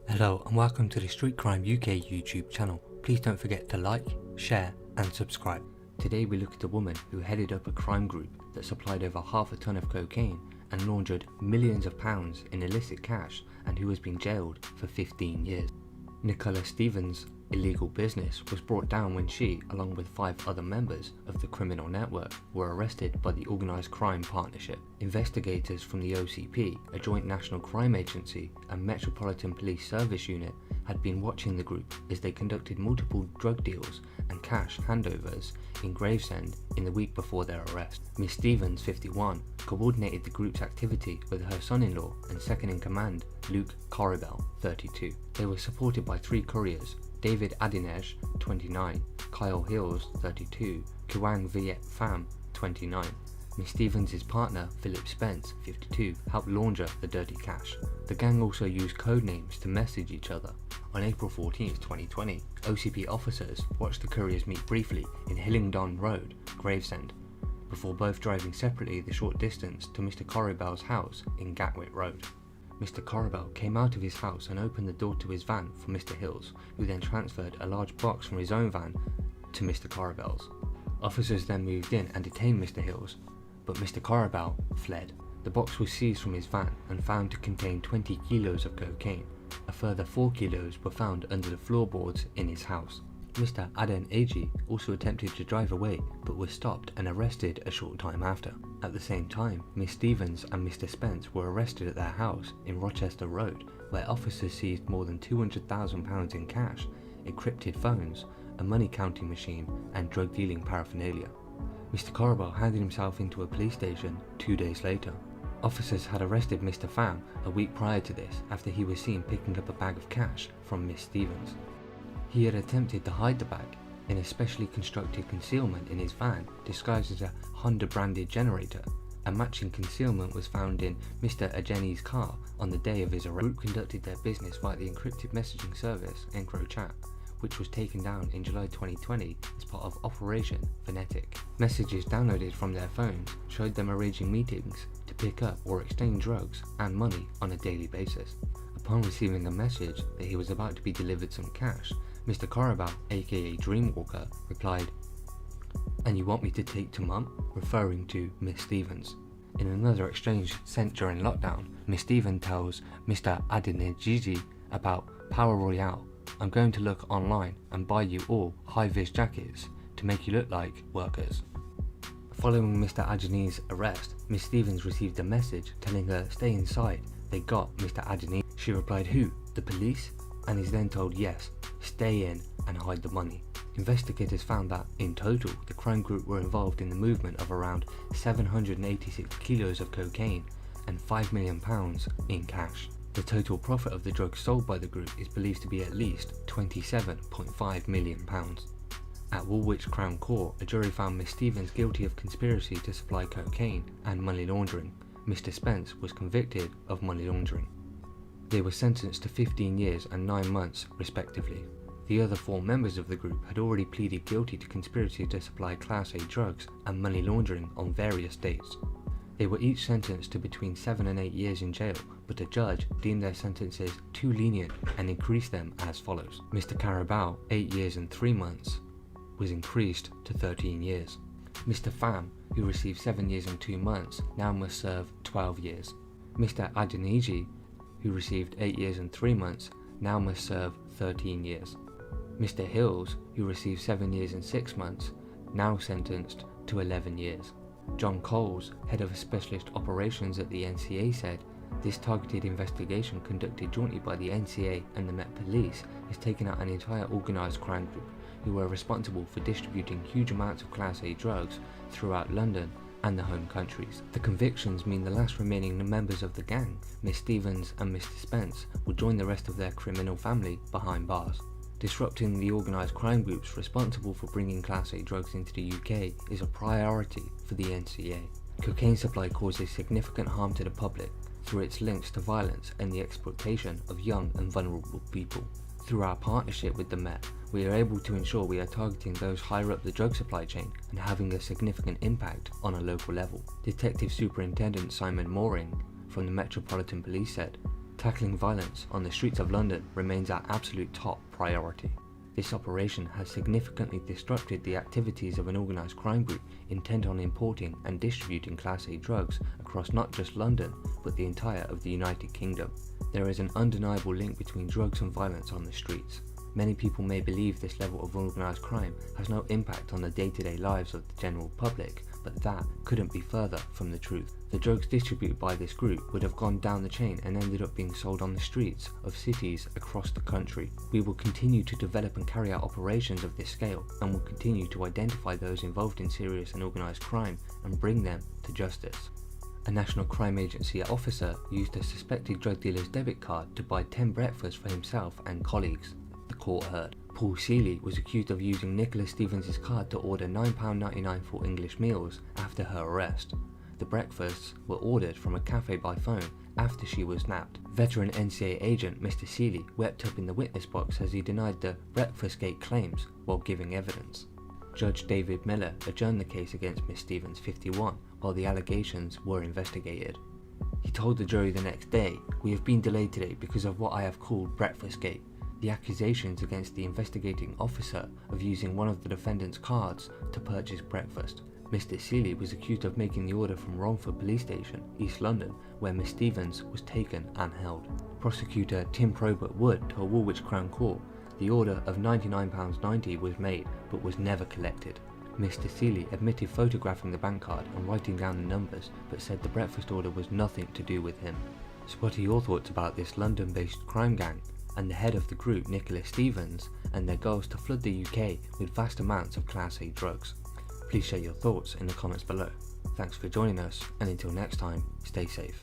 Hello and welcome to the Street Crime UK YouTube channel. Please don't forget to like, share and subscribe. Today we look at a woman who headed up a crime group that supplied over half a ton of cocaine and laundered millions of pounds in illicit cash and who has been jailed for 15 years. Nicola Stevens' illegal business was brought down when she, along with 5 other members of the criminal network, were arrested by the Organised Crime Partnership. Investigators from the OCP, a joint national crime agency and Metropolitan Police Service unit, had been watching the group as they conducted multiple drug deals and cash handovers in Gravesend in the week before their arrest. Miss Stevens, 51, coordinated the group's activity with her son-in-law and second-in-command, Luke Corribel, 32. They were supported by 3 couriers, David Adinej, 29, Kyle Hills, 32, Kuang Viet Pham, 29. Miss Stevens' partner, Philip Spence, 52, helped launder the dirty cash. The gang also used code names to message each other. On April 14, 2020, OCP officers watched the couriers meet briefly in Hillingdon Road, Gravesend, before both driving separately the short distance to Mr. Corribel's house in Gatwick Road. Mr. Corribel came out of his house and opened the door to his van for Mr. Hills, who then transferred a large box from his own van to Mr. Corribel's. Officers then moved in and detained Mr. Hills, but Mr. Corribel fled. The box was seized from his van and found to contain 20 kilos of cocaine. A further 4 kilos were found under the floorboards in his house. Mr. Aden Ag also attempted to drive away but was stopped and arrested a short time after. At the same time, Miss Stevens and Mr. Spence were arrested at their house in Rochester Road, where officers seized more than £200,000 in cash, encrypted phones, a money counting machine and drug dealing paraphernalia. Mr. Corribel handed himself into a police station 2 days later. Officers had arrested Mr. Pham a week prior to this after he was seen picking up a bag of cash from Miss Stevens. He had attempted to hide the bag in a specially constructed concealment in his van disguised as a Honda branded generator. A matching concealment was found in Mr. Ajeni's car on the day of his arrest. The group conducted their business via the encrypted messaging service EncroChat, which was taken down in July 2020 as part of Operation Phonetic. Messages downloaded from their phones showed them arranging meetings to pick up or exchange drugs and money on a daily basis. Upon receiving a message that he was about to be delivered some cash, Mr. Corribel, aka Dreamwalker, replied, "And you want me to take to Mum?" referring to Miss Stevens. In another exchange sent during lockdown, Miss Stevens tells Mr. Adenejiji about Power Royale. "I'm going to look online and buy you all high-vis jackets to make you look like workers." Following Mr. Ajani's arrest, Miss Stevens received a message telling her stay inside. They got Mr. Ajani. She replied, "Who? The police?" and is then told yes, stay in and hide the money. Investigators found that, in total, the crime group were involved in the movement of around 786 kilos of cocaine and £5 million in cash. The total profit of the drugs sold by the group is believed to be at least £27.5 million. At Woolwich Crown Court, a jury found Miss Stevens guilty of conspiracy to supply cocaine and money laundering. Mr. Spence was convicted of money laundering. They were sentenced to 15 years and 9 months, respectively. The other 4 members of the group had already pleaded guilty to conspiracy to supply Class A drugs and money laundering on various dates. They were each sentenced to between 7 and 8 years in jail, but a judge deemed their sentences too lenient and increased them as follows. Mr. Corribel, 8 years and 3 months, was increased to 13 years. Mr. Pham, who received 7 years and 2 months, now must serve 12 years. Mr. Adeniji, who received 8 years and 3 months, now must serve 13 years. Mr. Hills, who received 7 years and 6 months, now sentenced to 11 years. John Coles, head of specialist operations at the NCA, said, "This targeted investigation conducted jointly by the NCA and the Met Police has taken out an entire organised crime group who were responsible for distributing huge amounts of Class A drugs throughout London and the home countries." The convictions mean the last remaining members of the gang, Miss Stevens and Mr. Spence, will join the rest of their criminal family behind bars. Disrupting the organised crime groups responsible for bringing Class A drugs into the UK is a priority for the NCA. Cocaine supply causes significant harm to the public through its links to violence and the exploitation of young and vulnerable people. Through our partnership with the Met, we are able to ensure we are targeting those higher up the drug supply chain and having a significant impact on a local level. Detective Superintendent Simon Mooring from the Metropolitan Police said, Tackling violence on the streets of London remains our absolute top priority. This operation has significantly disrupted the activities of an organised crime group intent on importing and distributing Class A drugs across not just London, but the entire of the United Kingdom. There is an undeniable link between drugs and violence on the streets. Many people may believe this level of organised crime has no impact on the day-to-day lives of the general public, but that couldn't be further from the truth. The drugs distributed by this group would have gone down the chain and ended up being sold on the streets of cities across the country. We will continue to develop and carry out operations of this scale, and will continue to identify those involved in serious and organised crime and bring them to justice. A National Crime Agency officer used a suspected drug dealer's debit card to buy 10 breakfasts for himself and colleagues, the court heard. Paul Seeley was accused of using Nicola Stevens' card to order £9.99 for English meals after her arrest. The breakfasts were ordered from a cafe by phone after she was nabbed. Veteran NCA agent Mr. Seeley wept up in the witness box as he denied the Breakfastgate claims while giving evidence. Judge David Miller adjourned the case against Miss Stevens, 51, while the allegations were investigated. He told the jury the next day, "We have been delayed today because of what I have called Breakfastgate. The accusations against the investigating officer of using one of the defendant's cards to purchase breakfast." Mr. Seeley was accused of making the order from Romford Police Station, East London, where Miss Stevens was taken and held. Prosecutor Tim Probert Wood told Woolwich Crown Court the order of £99.90 was made but was never collected. Mr. Seeley admitted photographing the bank card and writing down the numbers, but said the breakfast order was nothing to do with him. So what are your thoughts about this London-based crime gang and the head of the group, Nicola Stevens, and their goals to flood the UK with vast amounts of Class A drugs? Please share your thoughts in the comments below. Thanks for joining us, and until next time, stay safe.